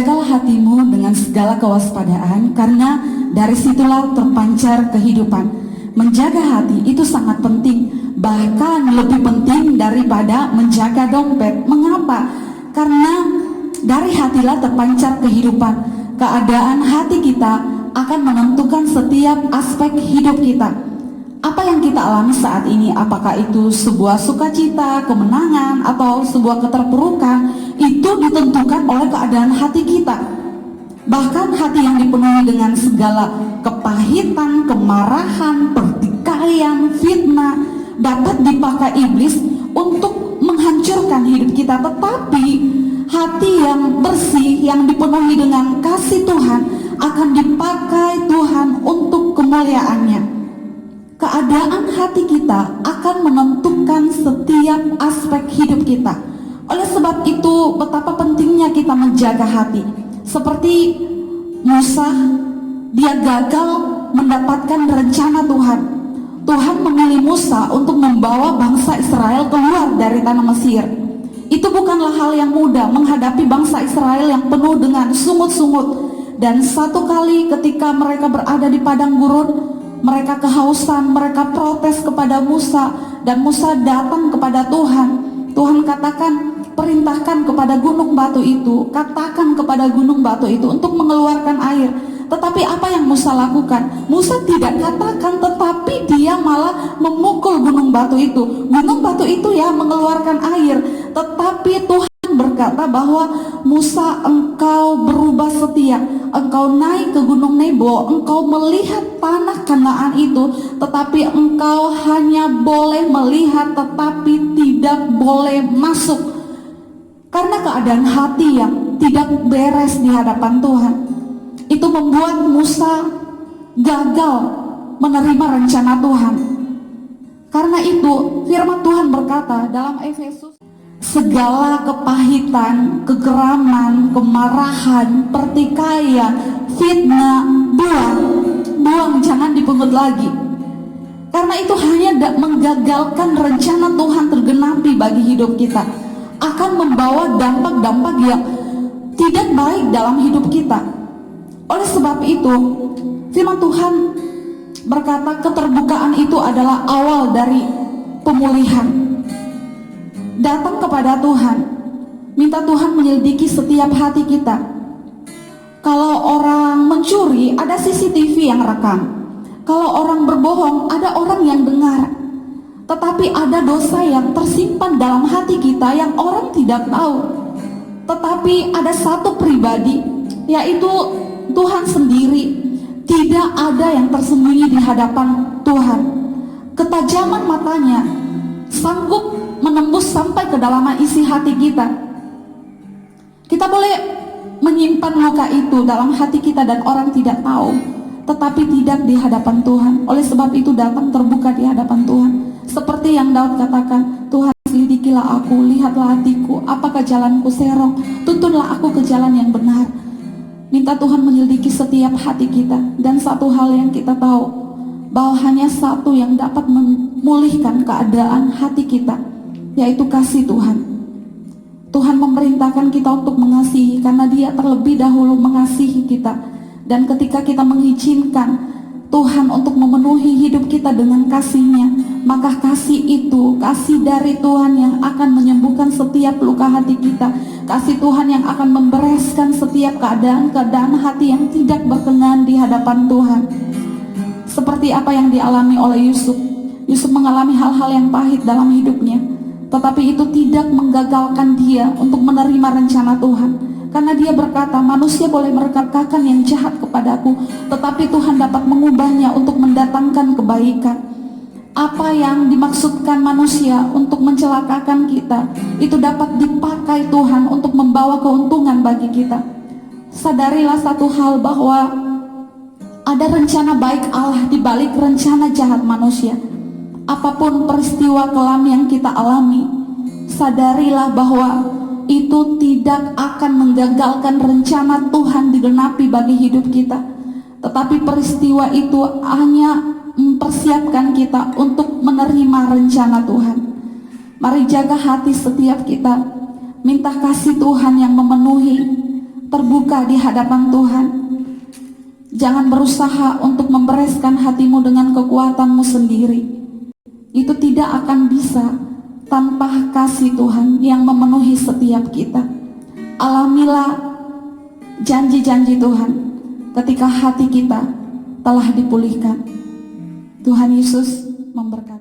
Jagalah hatimu dengan segala kewaspadaan, karena dari situlah terpancar kehidupan. Menjaga hati itu sangat penting, bahkan lebih penting daripada menjaga dompet. Mengapa? Karena dari hatilah terpancar kehidupan. Keadaan hati kita akan menentukan setiap aspek hidup kita. Apa yang kita alami saat ini, apakah itu sebuah sukacita, kemenangan, atau sebuah keterpurukan, itu ditentukan oleh keadaan hati kita. Bahkan hati yang dipenuhi dengan segala kepahitan, kemarahan, pertikaian, fitnah dapat dipakai iblis untuk menghancurkan hidup kita. Tetapi hati yang bersih, yang dipenuhi dengan kasih Tuhan, akan dipakai Tuhan untuk kemuliaan-Nya. Keadaan hati kita akan menentukan setiap aspek hidup kita. Oleh sebab itu, betapa pentingnya kita menjaga hati. Seperti Musa, dia gagal mendapatkan rencana Tuhan. Tuhan memilih Musa untuk membawa bangsa Israel keluar dari tanah Mesir. Itu bukanlah hal yang mudah menghadapi bangsa Israel yang penuh dengan sungut-sungut. Dan satu kali ketika mereka berada di padang gurun, mereka kehausan, mereka protes kepada Musa, dan Musa datang kepada Tuhan. Tuhan katakan, perintahkan kepada gunung batu itu, katakan kepada gunung batu itu untuk mengeluarkan air. Tetapi apa yang Musa lakukan? Musa tidak katakan, tetapi dia malah memukul gunung batu itu. Gunung batu itu ya mengeluarkan air. Tetapi Tuhan berkata bahwa Musa, engkau berubah setia, engkau naik ke gunung Nebo, engkau melihat tanah Kanaan itu, tetapi engkau hanya boleh melihat tetapi tidak boleh masuk. Karena keadaan hati yang tidak beres di hadapan Tuhan, itu membuat Musa gagal menerima rencana Tuhan. Karena itu firman Tuhan berkata dalam Efesus, segala kepahitan, kegeraman, kemarahan, pertikaian, fitnah, buang, jangan dipungut lagi. Karena itu hanya menggagalkan rencana Tuhan tergenapi bagi hidup kita, akan membawa dampak-dampak yang tidak baik dalam hidup kita. Oleh sebab itu, firman Tuhan berkata keterbukaan itu adalah awal dari pemulihan. Datang kepada Tuhan, minta Tuhan menyelidiki setiap hati kita. Kalau orang mencuri, ada CCTV yang rekam. Kalau orang berbohong, ada orang yang dengar. Tetapi ada dosa yang tersimpan dalam hati kita yang orang tidak tahu. Tetapi ada satu pribadi, yaitu Tuhan sendiri. Tidak ada yang tersembunyi di hadapan Tuhan. Ketajaman matanya sanggup menembus sampai kedalaman isi hati kita. Kita boleh menyimpan luka itu dalam hati kita dan orang tidak tahu, tetapi tidak di hadapan Tuhan. Oleh sebab itu datang terbuka di hadapan Tuhan. Seperti yang Daud katakan, Tuhan selidikilah aku, lihatlah hatiku, apakah jalanku serong, tuntunlah aku ke jalan yang benar. Minta Tuhan menyelidiki setiap hati kita. Dan satu hal yang kita tahu, bahwa hanya satu yang dapat memulihkan keadaan hati kita, yaitu kasih Tuhan. Tuhan memerintahkan kita untuk mengasihi, karena Dia terlebih dahulu mengasihi kita. Dan ketika kita mengizinkan Tuhan untuk memenuhi hidup kita dengan kasih-Nya, maka kasih itu, kasih dari Tuhan yang akan menyembuhkan setiap luka hati kita. Kasih Tuhan yang akan membereskan setiap keadaan-keadaan hati yang tidak berkenan di hadapan Tuhan. Seperti apa yang dialami oleh Yusuf. Yusuf mengalami hal-hal yang pahit dalam hidupnya, tetapi itu tidak menggagalkan dia untuk menerima rencana Tuhan. Karena dia berkata, manusia boleh merekatkan yang jahat kepadaku, tetapi Tuhan dapat mengubahnya untuk mendatangkan kebaikan. Apa yang dimaksudkan manusia untuk mencelakakan kita, itu dapat dipakai Tuhan untuk membawa keuntungan bagi kita. Sadarilah satu hal, bahwa ada rencana baik Allah di balik rencana jahat manusia. Apapun peristiwa kelam yang kita alami, sadarilah bahwa itu tidak akan menggagalkan rencana Tuhan digenapi bagi hidup kita. Tetapi peristiwa itu hanya mempersiapkan kita untuk menerima rencana Tuhan. Mari jaga hati setiap kita. Minta kasih Tuhan yang memenuhi. terbuka di hadapan Tuhan. Jangan berusaha untuk membereskan hatimu dengan kekuatanmu sendiri. Itu tidak akan bisa tanpa kasih Tuhan yang memenuhi setiap kita. Alamilah janji-janji Tuhan ketika hati kita telah dipulihkan. Tuhan Yesus memberkati.